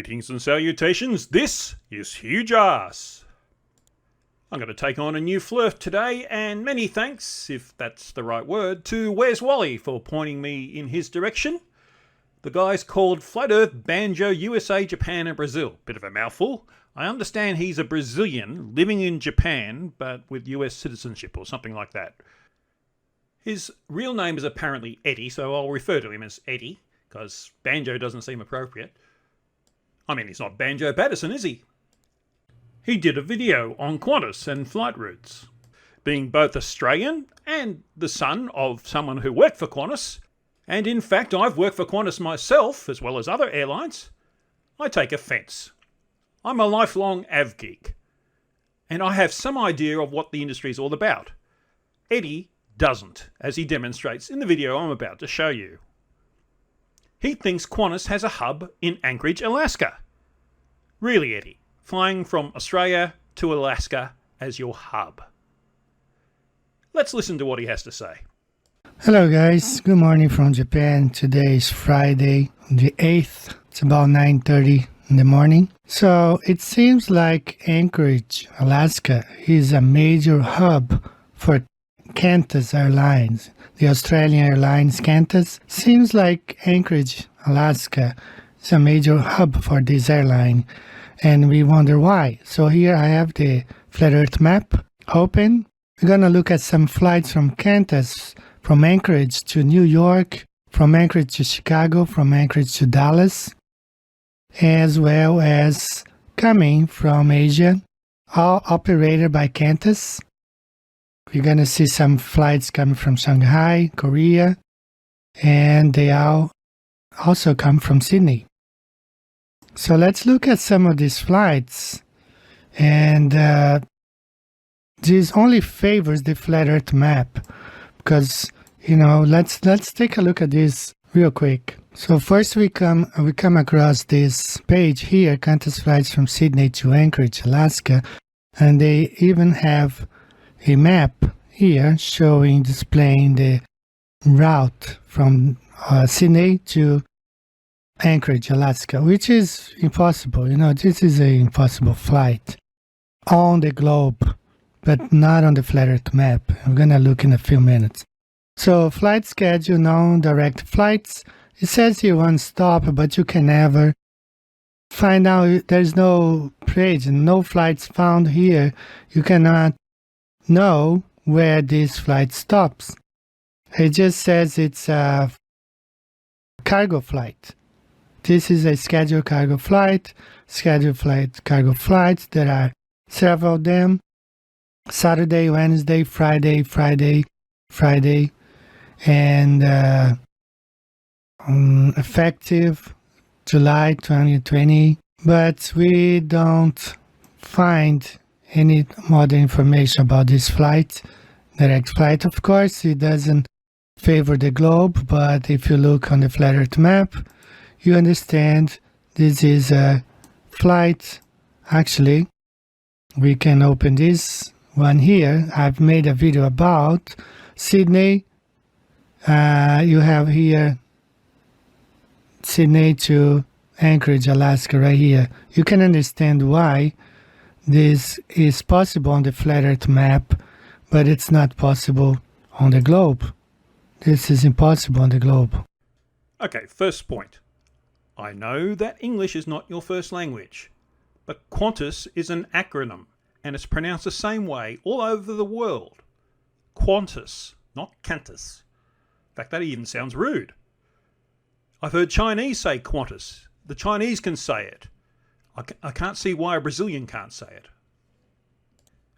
Greetings and salutations, this is Huge Ass. I'm going to take on a new flirt today, and many thanks, if that's the right word, to Where's Wally for pointing me in his direction. The guy's called Flat Earth Banjo, USA, Japan and Brazil. Bit of a mouthful. I understand he's a Brazilian living in Japan, but with US citizenship or something like that. His real name is apparently Eddie, so I'll refer to him as Eddie, because Banjo doesn't seem appropriate. I mean, he's not Banjo Patterson, is he? He did a video on Qantas and flight routes. Being both Australian and the son of someone who worked for Qantas, and in fact I've worked for Qantas myself as well as other airlines, I take offence. I'm a lifelong av geek, and I have some idea of what the industry is all about. Eddie doesn't, as he demonstrates in the video I'm about to show you. He thinks Qantas has a hub in Anchorage, Alaska. Really, Eddie? Flying from Australia to Alaska as your hub? Let's listen to what he has to say. Hello guys, good morning from Japan. Today is Friday the 8th. It's about 9:30 in the morning. So it seems like Anchorage, Alaska is a major hub for Qantas Airlines. The Australian Airlines Qantas seems like Anchorage, Alaska is a major hub for this airline, and we wonder why. So here I have the Flat Earth map open. We're going to look at some flights from Qantas, from Anchorage to New York, from Anchorage to Chicago, from Anchorage to Dallas, as well as coming from Asia, all operated by Qantas. We're going to see some flights coming from Shanghai, Korea, and they all also come from Sydney. So let's look at some of these flights, and this only favors the Flat Earth map because, you know, let's take a look at this real quick. So first we come across this page here, Qantas flights from Sydney to Anchorage, Alaska, and they even have a map here displaying the route from Sydney to Anchorage, Alaska, which is impossible. You know, this is an impossible flight on the globe, but not on the Flat Earth map. I'm going to look in a few minutes. So flight schedule, non-direct flights. It says here one stop, but you can never find out. There's no page, no flights found here. You cannot know where this flight stops. It just says it's a cargo flight. This is a scheduled cargo flight, cargo flights. There are several of them. Saturday, Wednesday, Friday, and effective July 2020. But we don't find any more information about this flight. Direct flight, of course, it doesn't favor the globe, but if you look on the Flat Earth map, you understand this is a flight. Actually, we can open this one here. I've made a video about Sydney. You have here Sydney to Anchorage, Alaska, right here. You can understand why this is possible on the Flat Earth map, but it's not possible on the globe. This is impossible on the globe. Okay, first point. I know that English is not your first language, but Qantas is an acronym, and it's pronounced the same way all over the world. Qantas, not Qantas. In fact, that even sounds rude. I've heard Chinese say Qantas. The Chinese can say it. I can't see why a Brazilian can't say it.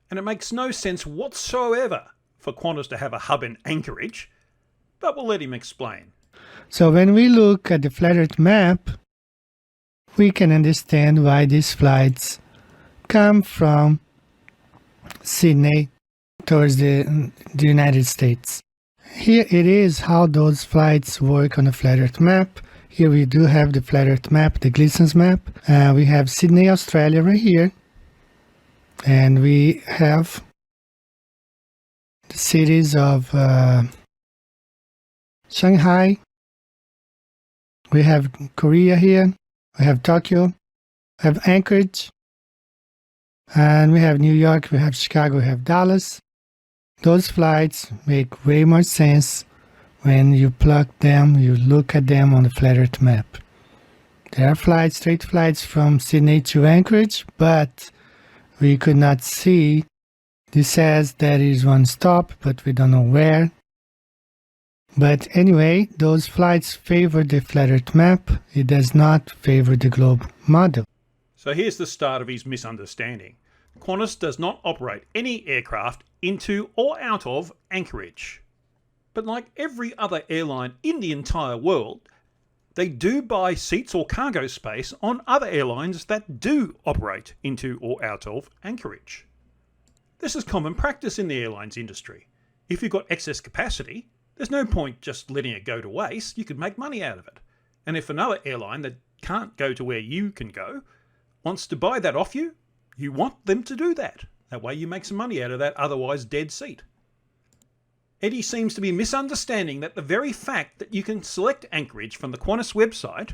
And it makes no sense whatsoever for Qantas to have a hub in Anchorage, but we'll let him explain. So when we look at the Flat Earth map, we can understand why these flights come from Sydney towards the United States. Here it is how those flights work on the Flat Earth map. Here we do have the Flat Earth map, the Gleason's map. We have Sydney, Australia right here. And we have the cities of Shanghai. We have Korea here. We have Tokyo. We have Anchorage, and we have New York, we have Chicago, we have Dallas. Those flights make way more sense when you plug them, you look at them on the Flat Earth map. There are flights, straight flights from Sydney to Anchorage, but we could not see. This says there is one stop, but we don't know where. But anyway, those flights favor the Flat Earth map. It does not favor the globe model. So here's the start of his misunderstanding. Qantas does not operate any aircraft into or out of Anchorage. But like every other airline in the entire world, they do buy seats or cargo space on other airlines that do operate into or out of Anchorage. This is common practice in the airlines industry. If you've got excess capacity, there's no point just letting it go to waste. You could make money out of it. And if another airline that can't go to where you can go wants to buy that off you, you want them to do that. That way you make some money out of that otherwise dead seat. Eddie seems to be misunderstanding that the very fact that you can select Anchorage from the Qantas website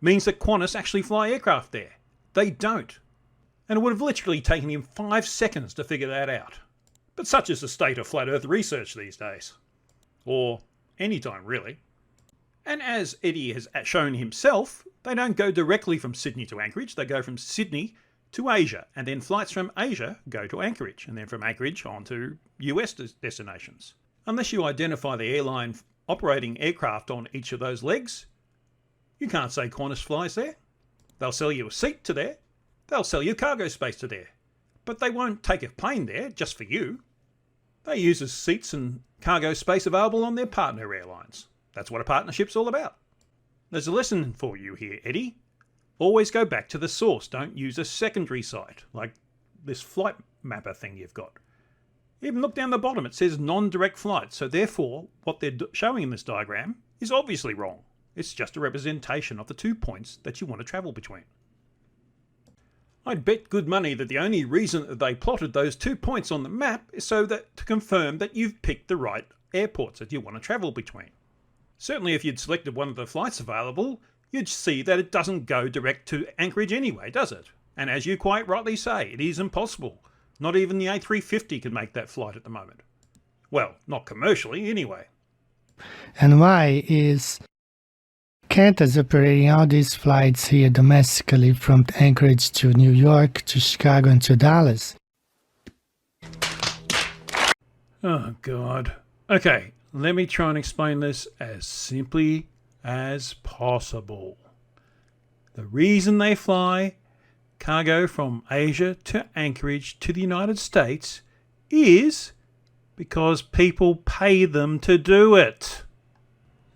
means that Qantas actually fly aircraft there. They don't. And it would have literally taken him 5 seconds to figure that out. But such is the state of flat earth research these days. Or any time really. And as Eddie has shown himself, they don't go directly from Sydney to Anchorage, they go from Sydney to Asia, and then flights from Asia go to Anchorage, and then from Anchorage on to US destinations. Unless you identify the airline operating aircraft on each of those legs, you can't say Qantas flies there. They'll sell you a seat to there, they'll sell you cargo space to there, but they won't take a plane there just for you. They use the seats and cargo space available on their partner airlines. That's what a partnership's all about. There's a lesson for you here, Eddie. Always go back to the source. Don't use a secondary site, like this flight mapper thing you've got. Even look down the bottom, it says non-direct flight, so therefore what they're showing in this diagram is obviously wrong. It's just a representation of the 2 points that you want to travel between. I'd bet good money that the only reason that they plotted those 2 points on the map is so that to confirm that you've picked the right airports that you want to travel between. Certainly if you'd selected one of the flights available, you'd see that it doesn't go direct to Anchorage anyway, does it? And as you quite rightly say, it is impossible. Not even the A350 can make that flight at the moment. Well, not commercially anyway. And why is Qantas operating all these flights here domestically from Anchorage to New York to Chicago and to Dallas? Oh, God. Okay, let me try and explain this as simply as possible. The reason they fly cargo from Asia to Anchorage to the United States is because people pay them to do it.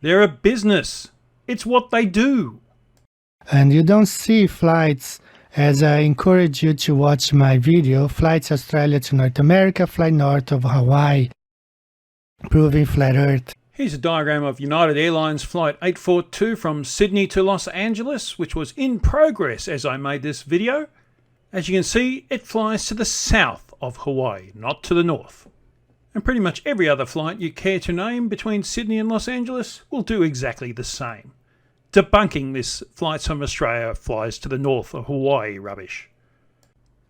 They're a business. It's what they do. And you don't see flights, as I encourage you to watch my video, Flights Australia to North America, Flight North of Hawaii, Proving Flat Earth. Here's a diagram of United Airlines Flight 842 from Sydney to Los Angeles, which was in progress as I made this video. As you can see, it flies to the south of Hawaii, not to the north. And pretty much every other flight you care to name between Sydney and Los Angeles will do exactly the same. Debunking this Flights from Australia flies to the north of Hawaii rubbish.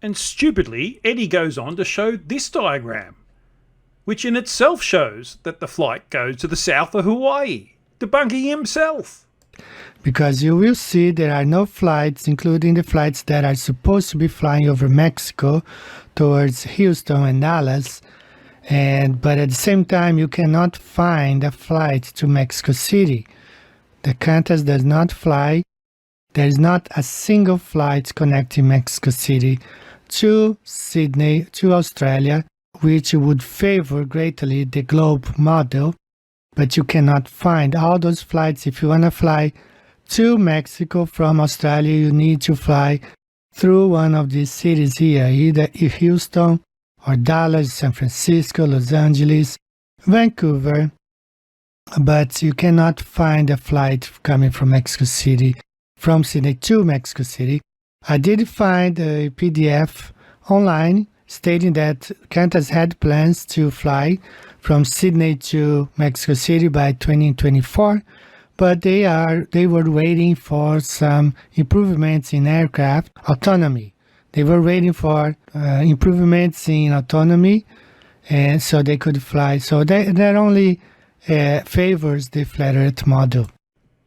And stupidly, Eddie goes on to show this diagram, which in itself shows that the flight goes to the south of Hawaii, debunking himself. Because you will see there are no flights, including the flights that are supposed to be flying over Mexico towards Houston and Dallas, but at the same time you cannot find a flight to Mexico City. The Qantas does not fly. There is not a single flight connecting Mexico City to Sydney, to Australia, which would favor greatly the globe model, but you cannot find all those flights. If you want to fly to Mexico from Australia, you need to fly through one of these cities here, either Houston or Dallas, San Francisco, Los Angeles, Vancouver, but you cannot find a flight coming from Mexico City, from Sydney to Mexico City. I did find a PDF online stating that Qantas had plans to fly from Sydney to Mexico City by 2024, but they were waiting for some improvements in aircraft autonomy. They were waiting for improvements in autonomy, and so they could fly. So that only favors the flat Earth model.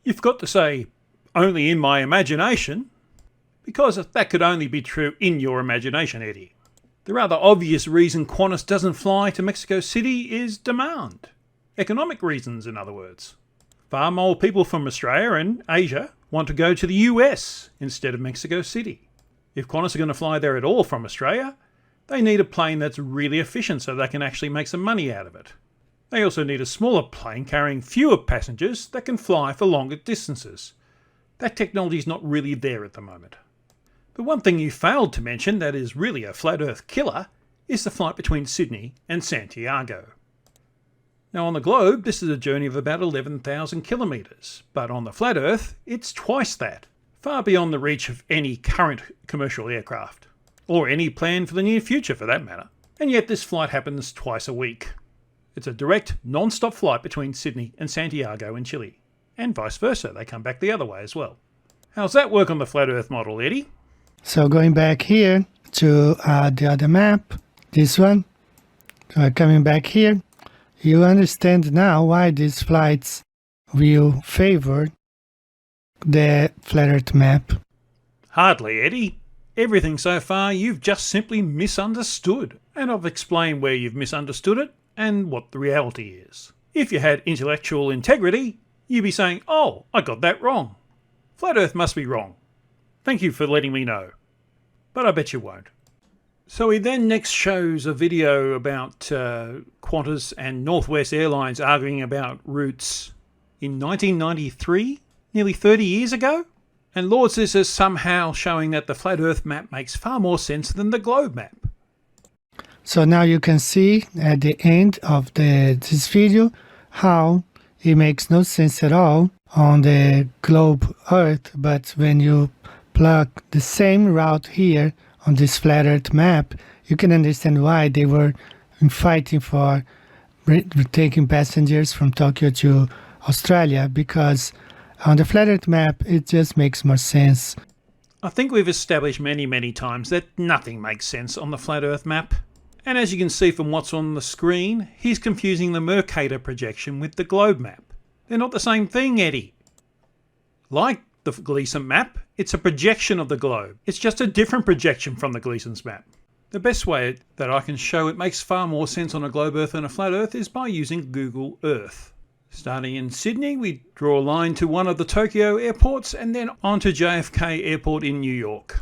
You've got to say, only in my imagination, because that could only be true in your imagination, Eddie. The rather obvious reason Qantas doesn't fly to Mexico City is demand. Economic reasons, in other words. Far more people from Australia and Asia want to go to the US instead of Mexico City. If Qantas are going to fly there at all from Australia, they need a plane that's really efficient so they can actually make some money out of it. They also need a smaller plane carrying fewer passengers that can fly for longer distances. That technology is not really there at the moment. But one thing you failed to mention that is really a flat Earth killer is the flight between Sydney and Santiago. Now on the globe, this is a journey of about 11,000 kilometres, but on the flat Earth, it's twice that, far beyond the reach of any current commercial aircraft, or any plan for the near future for that matter. And yet this flight happens twice a week. It's a direct, non-stop flight between Sydney and Santiago in Chile, and vice versa, they come back the other way as well. How's that work on the flat Earth model, Eddie? So going back here to the other map, this one, coming back here, you understand now why these flights will favor the flat Earth map. Hardly, Eddie. Everything so far you've just simply misunderstood, and I've explained where you've misunderstood it and what the reality is. If you had intellectual integrity, you'd be saying, oh, I got that wrong. Flat Earth must be wrong. Thank you for letting me know. But I bet you won't. So he then next shows a video about Qantas and Northwest Airlines arguing about routes in 1993, nearly 30 years ago, and lauds this as somehow showing that the flat Earth map makes far more sense than the globe map. So now you can see at the end of this video how it makes no sense at all on the globe Earth, but when you plug the same route here on this flat Earth map, you can understand why they were fighting for taking passengers from Tokyo to Australia, because on the flat Earth map it just makes more sense. I think we've established many times that nothing makes sense on the flat Earth map. And as you can see from what's on the screen, he's confusing the Mercator projection with the globe map. They're not the same thing, Eddie. Like the Gleason map, it's a projection of the globe. It's just a different projection from the Gleason's map. The best way that I can show it makes far more sense on a globe Earth than a flat Earth is by using Google Earth. Starting in Sydney, we draw a line to one of the Tokyo airports and then onto JFK Airport in New York.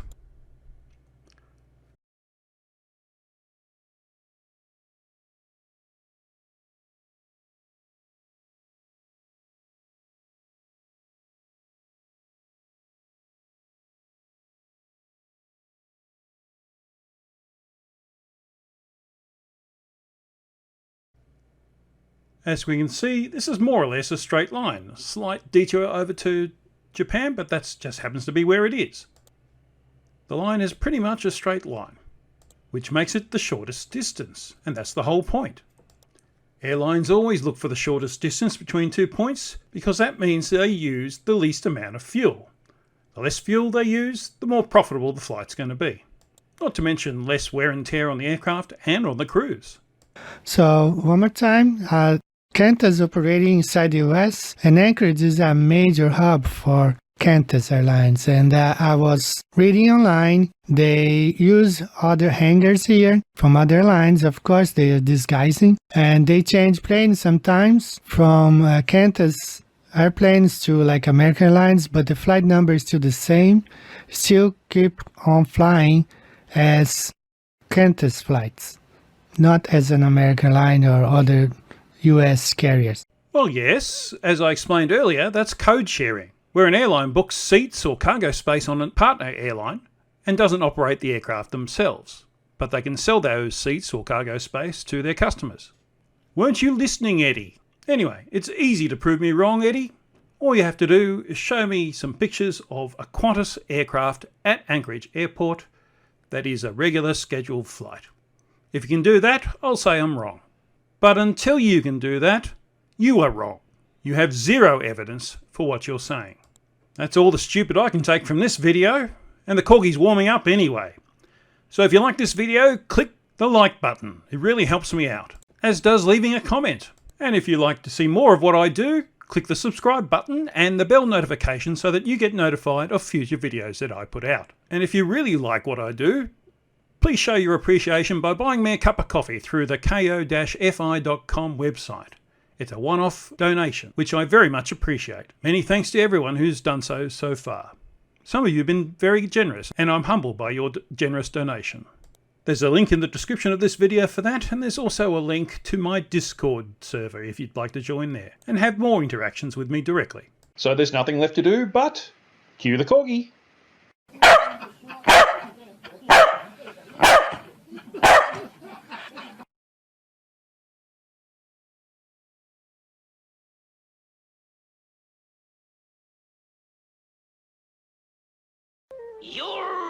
As we can see, this is more or less a straight line. A slight detour over to Japan, but that just happens to be where it is. The line is pretty much a straight line, which makes it the shortest distance, and that's the whole point. Airlines always look for the shortest distance between 2 points because that means they use the least amount of fuel. The less fuel they use, the more profitable the flight's going to be. Not to mention less wear and tear on the aircraft and on the crews. So one more time, Qantas operating inside the US, and Anchorage is a major hub for Qantas Airlines. And I was reading online, they use other hangars here from other airlines. Of course, they are disguising, and they change planes sometimes from Qantas airplanes to like American Airlines, but the flight number is still the same. Still keep on flying as Qantas flights, not as an American Airlines or other US carriers. Well, yes, as I explained earlier, that's code sharing, where an airline books seats or cargo space on a partner airline and doesn't operate the aircraft themselves, but they can sell those seats or cargo space to their customers. Weren't you listening, Eddie? Anyway, it's easy to prove me wrong, Eddie. All you have to do is show me some pictures of a Qantas aircraft at Anchorage Airport that is a regular scheduled flight. If you can do that, I'll say I'm wrong. But until you can do that, you are wrong. You have zero evidence for what you're saying. That's all the stupid I can take from this video, and the corgi's warming up anyway. So if you like this video, click the like button. It really helps me out, as does leaving a comment. And if you'd like to see more of what I do, click the subscribe button and the bell notification so that you get notified of future videos that I put out. And if you really like what I do, please show your appreciation by buying me a cup of coffee through the ko-fi.com website. It's a one-off donation, which I very much appreciate. Many thanks to everyone who's done so far. Some of you have been very generous, and I'm humbled by your generous donation. There's a link in the description of this video for that, and there's also a link to my Discord server if you'd like to join there and have more interactions with me directly. So there's nothing left to do but cue the corgi. You're